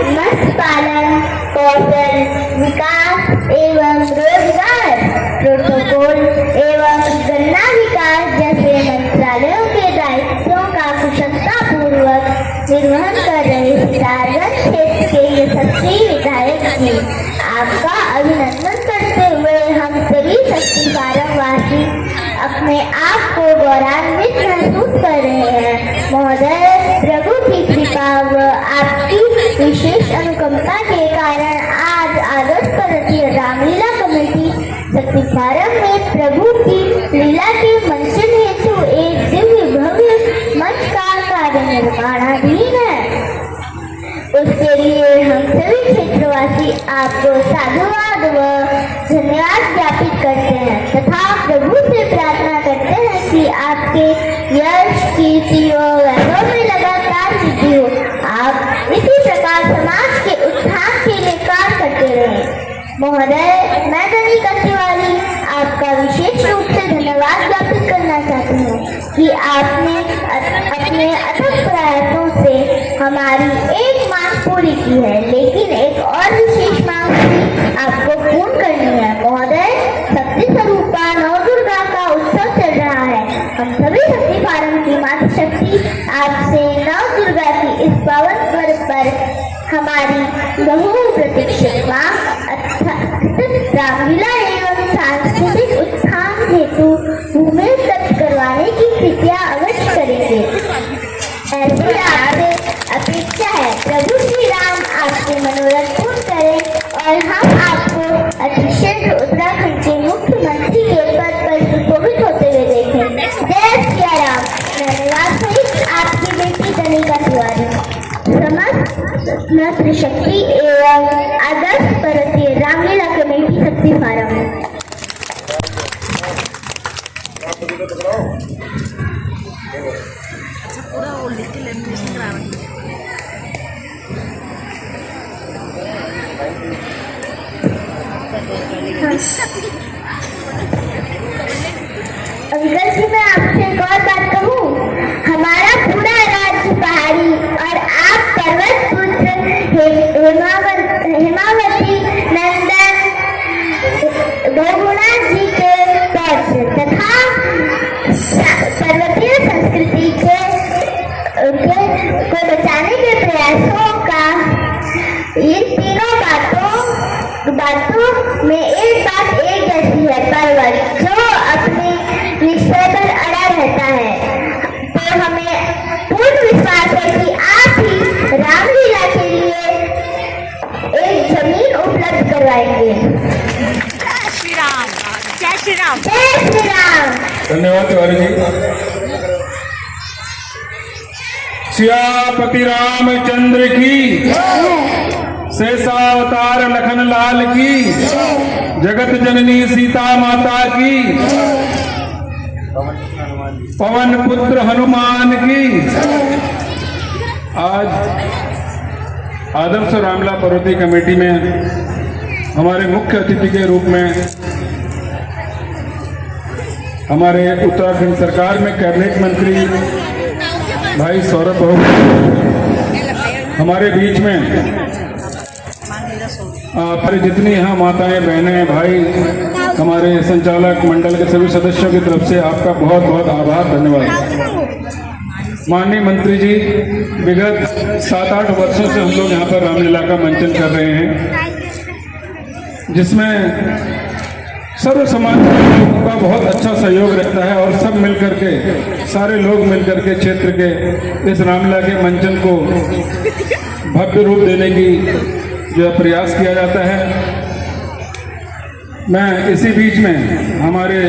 मत्स्य पालन, कौशल विकास एवं रोजगार, प्रोटोकॉल एवं गन्ना विकास जैसे मंत्रालयों के दायित्वों का कुशलतापूर्वक निर्वहन कर रहे सितारगंज क्षेत्र के यशस्वी विधायक जी, आपका अभिनंदन करते हुए हम सभी शक्ति फार्म वासी अपने आप को गौरवान्वित महसूस कर रहे हैं। महोदय, प्रभु की कृपा व आपकी विशेष अनुकंपा के कारण आज आदर्श पर्वतीय रामलीला कमेटी शक्ति फार्म में प्रभु की लीला के मंचन हेतु एक दिव्य भव्य मंच का कार्य निर्माणाधीन है। उसके लिए हम सभी क्षेत्रवासी आपको साधुवाद व धन्यवाद ज्ञापित करते हैं तथा प्रभु से प्रार्थना करते हैं कि आपके यश, कीर्ति व वैभव में लगातार वृद्धि हो। आप इसी प्रकार समाज के उत्थान के लिए कार्य करते रहें। महोदय, मैं दनिका तिवारी आपका विशेष रूप से धन्यवाद ज्ञापित करना चाहती हूँ कि आपने अपने अथक प्रयासों से हमारी एक मांग पूरी की है, लेकिन एक और विशेष मांग भी आपको पूर्ण करनी है। महोदय, शक्ति स्वरूपा नवदुर्गा का उत्सव चल रहा है। हम सभी शक्ति फार्म की मातृशक्ति आपसे नवदुर्गा की इस पावन पर्व पर हमारी बहुप्रतीक्षित मांग रामलीला एवं सांस्कृतिक उत्थान हेतु भूमि तक करवाने की कृपया अवश्य करेंगे। ऐसे आपसे अपेक्षा है। प्रभु श्री राम आपके मनोरथ पूर्ण करें और हम आपको अतिशीघ्र उत्तराखंड के मुख्यमंत्री के पद पर सुशोभित होते हुए देखें। जय श्री राम। धन्यवाद सहित आपकी बेटी दनिका तिवारी, समस्त मातृशक्ति एवं आदर्श पर्वतीय रामलीला कमेटी शक्ति फार्म। अगर जी मैं आपसे एक और बात कहूँ, हमारा पूरा राज्य पहाड़ी और आप पर्वत पुत्र हेमावती नंदन बहुगुणा जी के पौत्र तथा पर्वतीय संस्कृति को बचाने के प्रयासों का इन तीनों बातों में एक बात एक जैसी है। पर्वत जो अपने निश्चय पर अड़ा रहता है, तो हमें पूर्ण विश्वास है कि आप ही रामलीला के लिए एक जमीन उपलब्ध करवाएंगे। जय श्री राम। जय श्री राम। जय श्री राम। धन्यवाद तिवारी जी। सियापति रामचंद्र की, शेषावतार लखन लाल की, जगत जननी सीता माता की, पवन पुत्र हनुमान की। आज आदर्श रामलीला पर्वतीय कमेटी में हमारे मुख्य अतिथि के रूप में हमारे उत्तराखंड सरकार में कैबिनेट मंत्री भाई सौरभ हमारे बीच में, हमारे जितनी यहाँ माताएं बहनें भाई, हमारे संचालक मंडल के सभी सदस्यों की तरफ से आपका बहुत बहुत आभार, धन्यवाद। माननीय मंत्री जी, विगत 7-8 वर्षों से हम लोग यहाँ पर रामलीला का मंचन कर रहे हैं, जिसमें सर्व समाज का बहुत अच्छा सहयोग रहता है और सब मिलकर के, सारे लोग मिलकर के क्षेत्र के इस रामलीला के मंचन को भव्य रूप देने की जो प्रयास किया जाता है। मैं इसी बीच में हमारे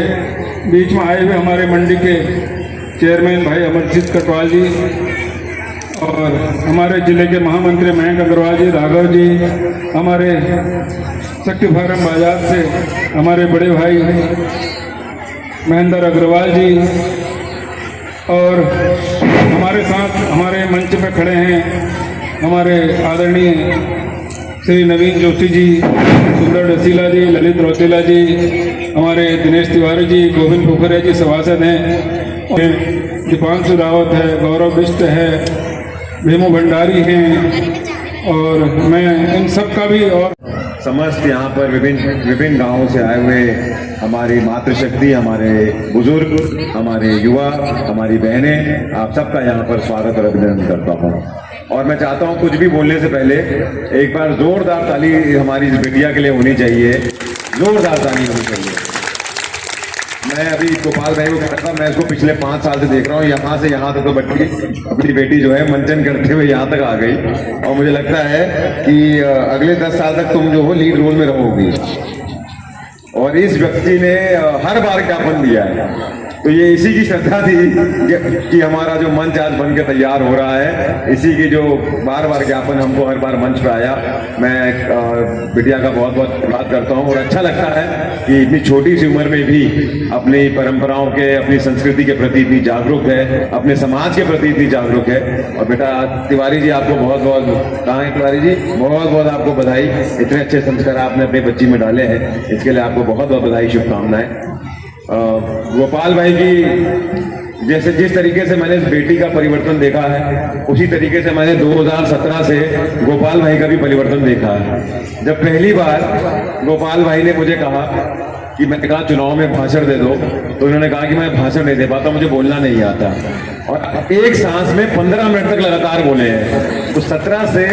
बीच में आए हुए हमारे मंडी के चेयरमैन भाई अमरजीत कटवाल जी और हमारे जिले के महामंत्री मयंक अग्रवाल जी, राघव जी, हमारे शक्ति फार्म बाजार से हमारे बड़े भाई महेंद्र अग्रवाल जी, और हमारे साथ हमारे मंच पे खड़े हैं हमारे आदरणीय श्री नवीन जोशी जी, सुंदर डसीला जी, ललित रौतेला जी, हमारे दिनेश तिवारी जी, गोविंद पोखरिया जी सभासद हैं, दीपांशु रावत है, गौरव बिष्ट है, भीमू भंडारी हैं, और मैं इन सब का भी और समस्त यहाँ पर विभिन्न गांवों से आए हुए हमारी मातृशक्ति, हमारे बुजुर्ग, हमारे युवा, हमारी बहनें, आप सबका यहाँ पर स्वागत और अभिनंदन करता हूँ। और मैं चाहता हूँ कुछ भी बोलने से पहले एक बार जोरदार ताली हमारी इस बिटिया के लिए होनी चाहिए, जोरदार ताली होनी चाहिए। मैं अभी गोपाल भाई को कहता था, मैं इसको पिछले 5 साल से देख रहा हूँ, यहाँ से यहाँ तक तो बच्ची अपनी बेटी जो है मंचन करते हुए यहाँ तक आ गई। और मुझे लगता है कि अगले 10 साल तक तुम जो हो लीड रोल में रहोगी। और इस व्यक्ति ने हर बार ज्ञापन दिया है, तो ये इसी की श्रद्धा थी कि हमारा जो मंच आज बन के तैयार हो रहा है, इसी की जो बार बार ज्ञापन हमको हर बार मंच पे आया। मैं बिटिया का बहुत बहुत धन्यवाद करता हूँ। और अच्छा लगता है कि इतनी छोटी सी उम्र में भी अपनी परंपराओं के, अपनी संस्कृति के प्रति इतनी जागरूक है, अपने समाज के प्रति इतनी जागरूक है। और बेटा तिवारी जी, आपको बहुत बहुत, कहाँ है तिवारी जी, बहुत बहुत आपको बधाई। इतने अच्छे संस्कार आपने अपनी बच्ची में डाले हैं, इसके लिए आपको बहुत बहुत बधाई, शुभकामनाएं। गोपाल भाई की जैसे जिस तरीके से मैंने इस बेटी का परिवर्तन देखा है, उसी तरीके से मैंने 2017 से गोपाल भाई का भी परिवर्तन देखा है। जब पहली बार गोपाल भाई ने मुझे कहा कि मैंने कहा चुनाव में भाषण दे दो, तो उन्होंने कहा कि मैं भाषण नहीं दे पाता, मुझे बोलना नहीं आता। और एक सांस में 15 मिनट तक लगातार बोले हैं। तो 17 से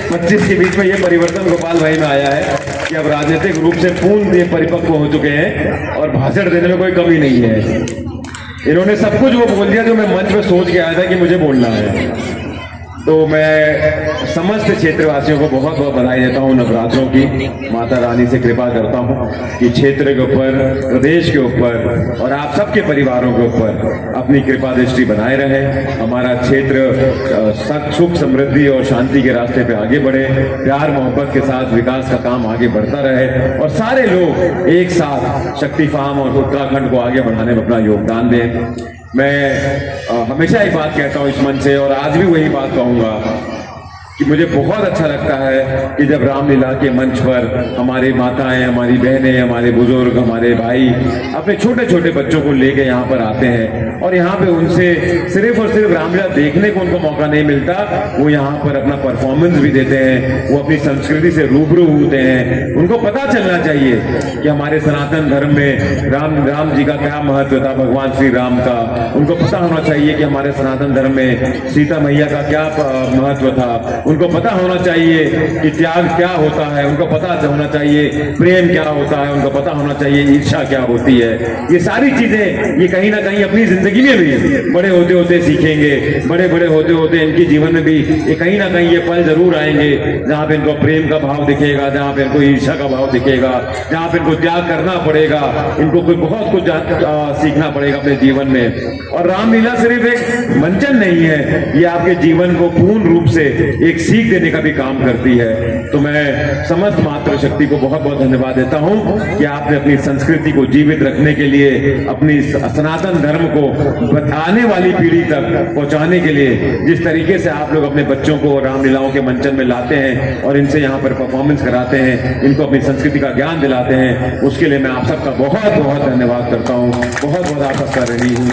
25 के बीच में ये परिवर्तन गोपाल भाई में आया है कि अब राजनीतिक रूप से पूर्ण ये परिपक्व हो चुके हैं और भाषण देने में कोई कमी नहीं है। इन्होंने सब कुछ वो बोल दिया जो मैं मंच में सोच के आया था कि मुझे बोलना है। तो मैं समस्त क्षेत्रवासियों को बहुत बहुत बधाई देता हूँ नवरात्रों की। माता रानी से कृपा करता हूँ कि क्षेत्र के ऊपर, प्रदेश के ऊपर और आप सबके परिवारों के ऊपर अपनी कृपा दृष्टि बनाए रहे। हमारा क्षेत्र सुख, समृद्धि और शांति के रास्ते पे आगे बढ़े, प्यार मोहब्बत के साथ विकास का काम आगे बढ़ता रहे और सारे लोग एक साथ शक्ति फार्म और उत्तराखंड को आगे बढ़ाने में अपना योगदान दें। मैं हमेशा एक बात कहता हूँ इस मंच से, और आज भी वही बात कहूँगा कि मुझे बहुत अच्छा लगता है कि जब रामलीला के मंच पर हमारी माताएं, हमारी बहनें, हमारे बुजुर्ग, हमारे भाई अपने छोटे छोटे बच्चों को लेके यहाँ पर आते हैं और यहाँ पे उनसे सिर्फ और सिर्फ रामलीला देखने को उनको मौका नहीं मिलता, वो यहाँ पर अपना परफॉर्मेंस भी देते हैं, वो अपनी संस्कृति से रूबरू होते हैं। उनको पता चलना चाहिए कि हमारे सनातन धर्म में राम जी का क्या महत्व था, भगवान श्री राम का। उनको पता होना चाहिए कि हमारे सनातन धर्म में सीता मैया का क्या महत्व था। उनको पता होना चाहिए कि त्याग क्या होता है, उनको पता होना चाहिए प्रेम क्या होता है, उनको पता होना चाहिए ईर्ष्या क्या होती है। ये सारी चीजें ये कहीं ना कहीं अपनी जिंदगी में भी बड़े होते होते सीखेंगे, बड़े बड़े होते होते इनके जीवन में भी ये कहीं ना कहीं ये पल जरूर आएंगे जहाँ पे इनको प्रेम का भाव दिखेगा, जहाँ पे इनको ईर्ष्या का भाव दिखेगा, जहाँ पे इनको त्याग करना पड़ेगा, इनको कोई बहुत कुछ सीखना पड़ेगा अपने जीवन में। और रामलीला सिर्फ एक मंचन नहीं है, ये आपके जीवन को पूर्ण रूप से एक सीख देने का भी काम करती है। तो मैं समस्त मातृशक्ति को बहुत बहुत धन्यवाद देता हूं कि आपने अपनी संस्कृति को जीवित रखने के लिए, अपनी सनातन धर्म को आने वाली पीढ़ी तक पहुंचाने के लिए जिस तरीके से आप लोग अपने बच्चों को रामलीलाओं के मंचन में लाते हैं और इनसे यहाँ पर परफॉर्मेंस कराते हैं, इनको अपनी संस्कृति का ज्ञान दिलाते हैं, उसके लिए मैं आप सबका बहुत बहुत धन्यवाद करता हूँ। बहुत बहुत आप सबका ऋणी हूँ।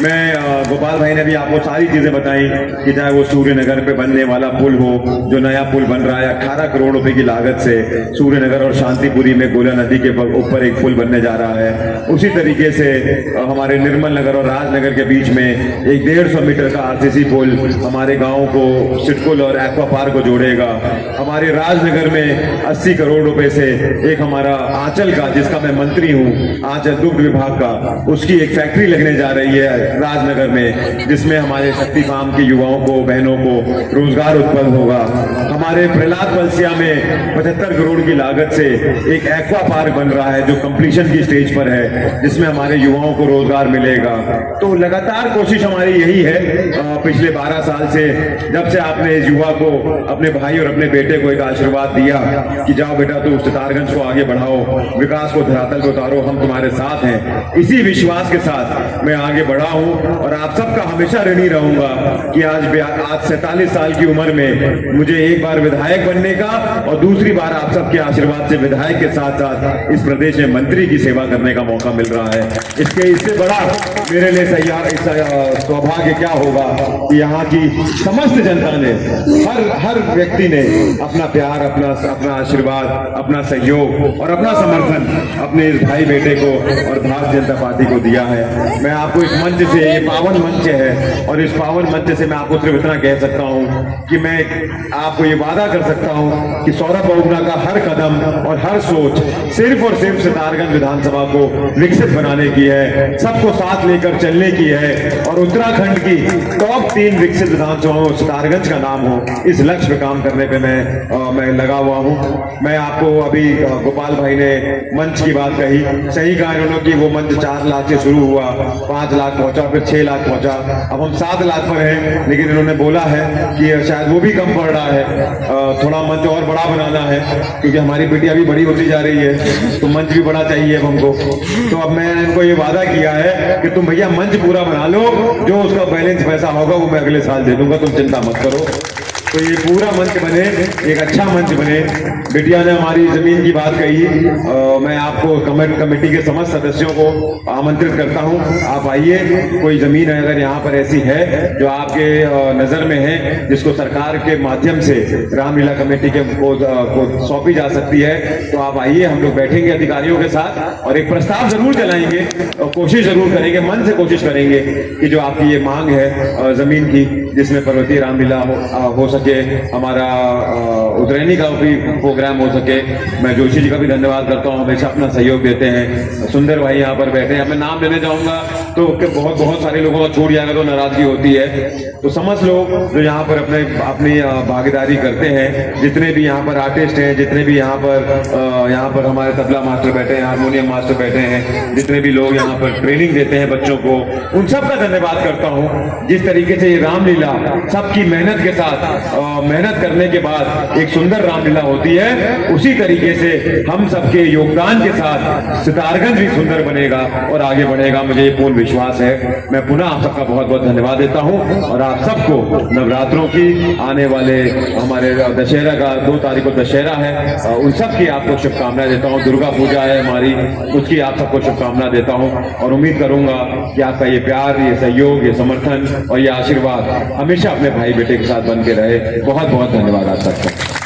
मैं गोपाल भाई ने भी आपको सारी चीजें बताई कि चाहे वो सूर्यनगर पे बनने वाला पुल हो, जो नया पुल बन रहा है 18 करोड़ रुपए की लागत से सूर्यनगर और शांतिपुरी में गोला नदी के ऊपर एक पुल बनने जा रहा है। उसी तरीके से हमारे निर्मल नगर और राजनगर के बीच में एक 150 मीटर का आरसीसी पुल हमारे गाँव को सिटकुल और एक्वा पार्क को जोड़ेगा। हमारे राजनगर में 80 करोड़ रुपए से एक हमारा आंचल का, जिसका मैं मंत्री हूँ, आंचल दुग्ध विभाग का, उसकी एक फैक्ट्री लगने जा रही है राजनगर में, जिसमें हमारे शक्ति फार्म के युवाओं को, बहनों को रोजगार उत्पन्न होगा। हमारे प्रहलाद पलसिया में 75 करोड़ की लागत से एक एक्वा पार्क बन रहा है जो कंप्लीशन की स्टेज पर है, जिसमें हमारे युवाओं को रोजगार मिलेगा। तो लगातार कोशिश हमारी यही है पिछले 12 साल से, जब से आपने इस युवा को, अपने भाई और अपने बेटे को एक आशीर्वाद दिया कि जाओ बेटा तू सितारगंज को आगे बढ़ाओ, विकास को धरातल पे उतारो, हम तुम्हारे साथ हैं। इसी विश्वास के साथ मैं आगे बढ़ा हूं और आप सबका हमेशा ऋणी रहूंगा कि आज 47 साल की उम्र में मुझे एक बार विधायक बनने का और दूसरी बार आप सबके आशीर्वाद से विधायक के साथ साथ इस प्रदेश में मंत्री की सेवा करने का मौका मिल रहा है। इससे बड़ा मेरे लिए सौभाग्य क्या होगा कि यहाँ की समस्त जनता ने, हर व्यक्ति ने अपना प्यार, अपना आशीर्वाद, अपना सहयोग और अपना समर्थन अपने इस भाई बेटे को और भारतीय जनता पार्टी को दिया है। मैं आपको इस मंच से, ये पावन मंच है और इस पावन मंच से मैं आपको सिर्फ इतना कह सकता हूँ कि मैं आपको ये वादा कर सकता हूँ कि सौरभ बहुगुणा का हर कदम और हर सोच सिर्फ और सिर्फ सितारगंज विधानसभा को विकसित बनाने की है, सबको साथ लेकर चलने की है और उत्तराखंड की टॉप 3 विकसित विधानसभाओं सितारगंज का नाम हो, इस लक्ष्य पे काम करने पे मैं लगा हुआ हूँ। मैं आपको अभी गोपाल भाई ने मंच की बात कही, सही कहा इन्होंने कि वो मंच 4 लाख से शुरू हुआ, 5 लाख पहुंचा, फिर 6 लाख पहुंचा, अब हम 7 लाख पर हैं। लेकिन इन्होंने बोला है कि शायद वो भी कम पड़ रहा है, थोड़ा मंच और बड़ा बनाना है क्योंकि हमारी बिटिया भी बड़ी होती जा रही है, तो मंच भी बड़ा चाहिए अब हमको। तो अब मैं इनको ये वादा किया है कि तुम भैया मंच पूरा बना लो, जो उसका बैलेंस पैसा होगा वो मैं अगले साल दे दूंगा, तुम चिंता मत करो। तो ये पूरा मंच बने, एक अच्छा मंच बने। बिटिया ने हमारी जमीन की बात कही, मैं आपको कमेटी के समस्त सदस्यों को आमंत्रित करता हूं, आप आइए। कोई जमीन अगर यहाँ पर ऐसी है जो आपके नजर में है, जिसको सरकार के माध्यम से रामलीला कमेटी को सौंपी जा सकती है, तो आप आइए, हम लोग बैठेंगे अधिकारियों के साथ और एक प्रस्ताव जरूर चलाएंगे और कोशिश जरूर करेंगे, मन से कोशिश करेंगे कि जो आपकी ये मांग है जमीन की, जिसमें पर्वतीय रामलीला हो सके, हमारा उतरैनी का भी प्रोग्राम हो सके। मैं जोशी जी का भी धन्यवाद करता हूँ, हमेशा अपना सहयोग देते हैं। सुंदर भाई यहाँ पर बैठे हैं, मैं नाम लेने जाऊंगा तो बहुत सारे लोगों का छूट जाएगा तो नाराजगी होती है। तो समझ लोग जो यहाँ पर अपनी भागीदारी करते हैं, जितने भी यहाँ पर आर्टिस्ट हैं, जितने भी यहाँ पर हमारे तबला मास्टर बैठे हैं, हारमोनियम मास्टर बैठे हैं, जितने भी लोग यहाँ पर ट्रेनिंग देते हैं बच्चों को, उन सबका धन्यवाद करता हूँ। जिस तरीके से ये रामलीला सबकी मेहनत के साथ, मेहनत करने के बाद एक सुंदर रामलीला होती है, उसी तरीके से हम सबके योगदान के साथ सितारगंज भी सुंदर बनेगा और आगे बढ़ेगा, मुझे ये पूर्ण विश्वास है। मैं पुनः आप सबका बहुत बहुत धन्यवाद देता हूं और आप सबको नवरात्रों की, आने वाले हमारे दशहरा का 2 तारीख को दशहरा है, उन सब की आपको शुभकामनाएं देता हूं। दुर्गा पूजा है हमारी, उसकी आप सबको शुभकामना देता हूं और उम्मीद करूंगा कि आपका ये प्यार, ये सहयोग, ये समर्थन और ये आशीर्वाद हमेशा अपने भाई बेटे के साथ बन के रहे। बहुत बहुत धन्यवाद आप सबका।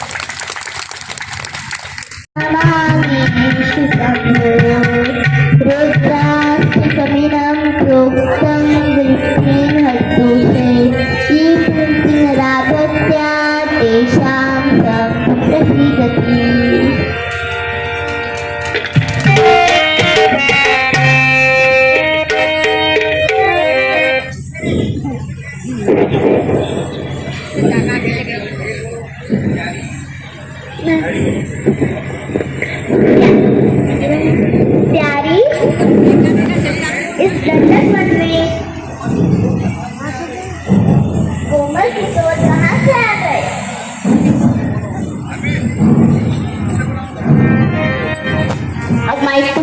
प्यारी, इस दंडक मन में कोमल किशोर कहाँ से आ गए? अब माइक तो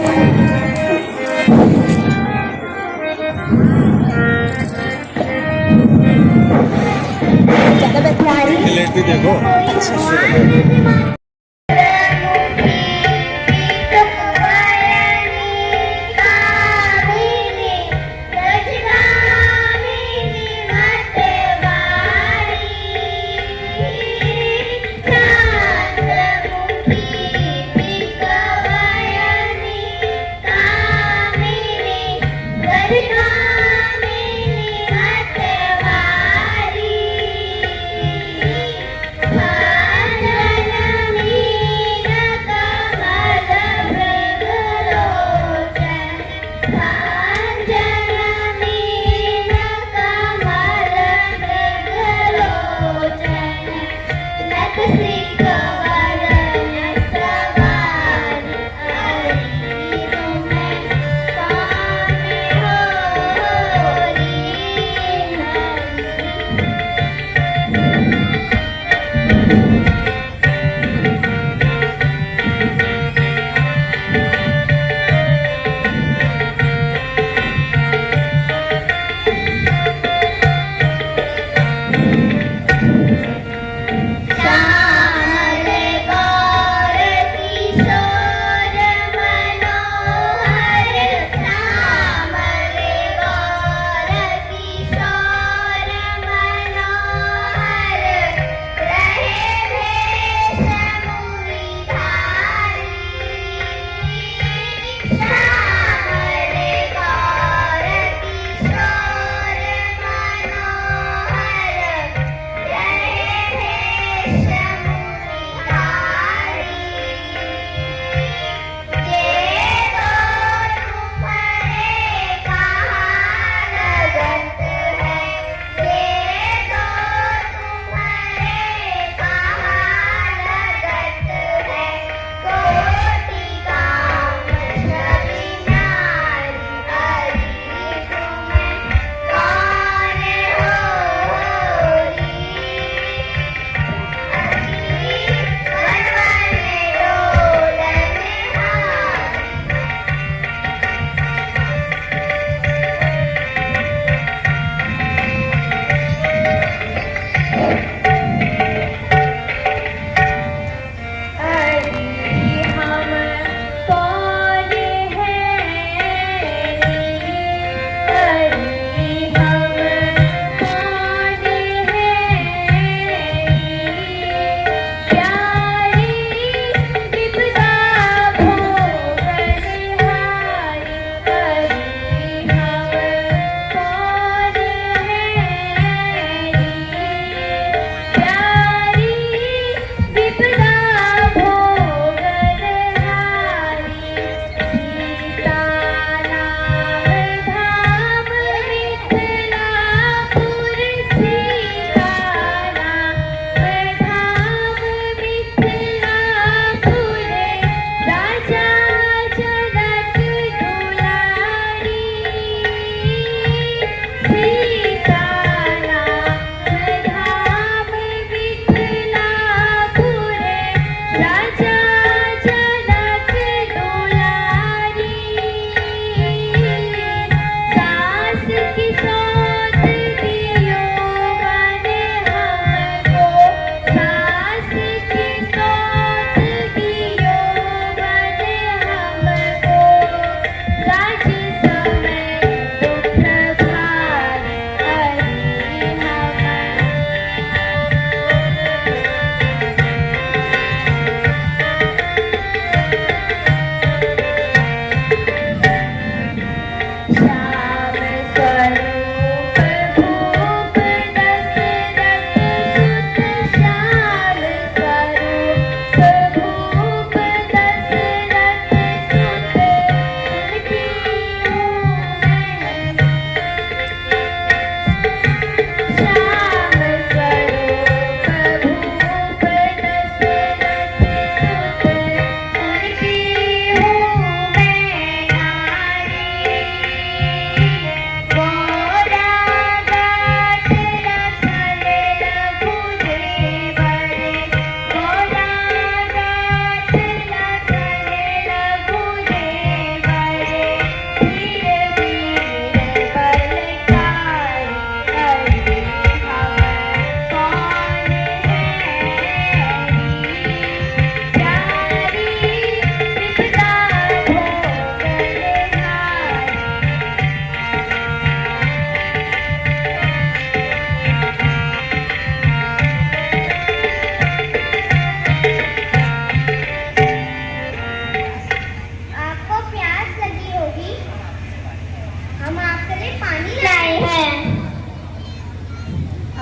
प्यारी देखो Thank you.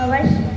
अवश्य।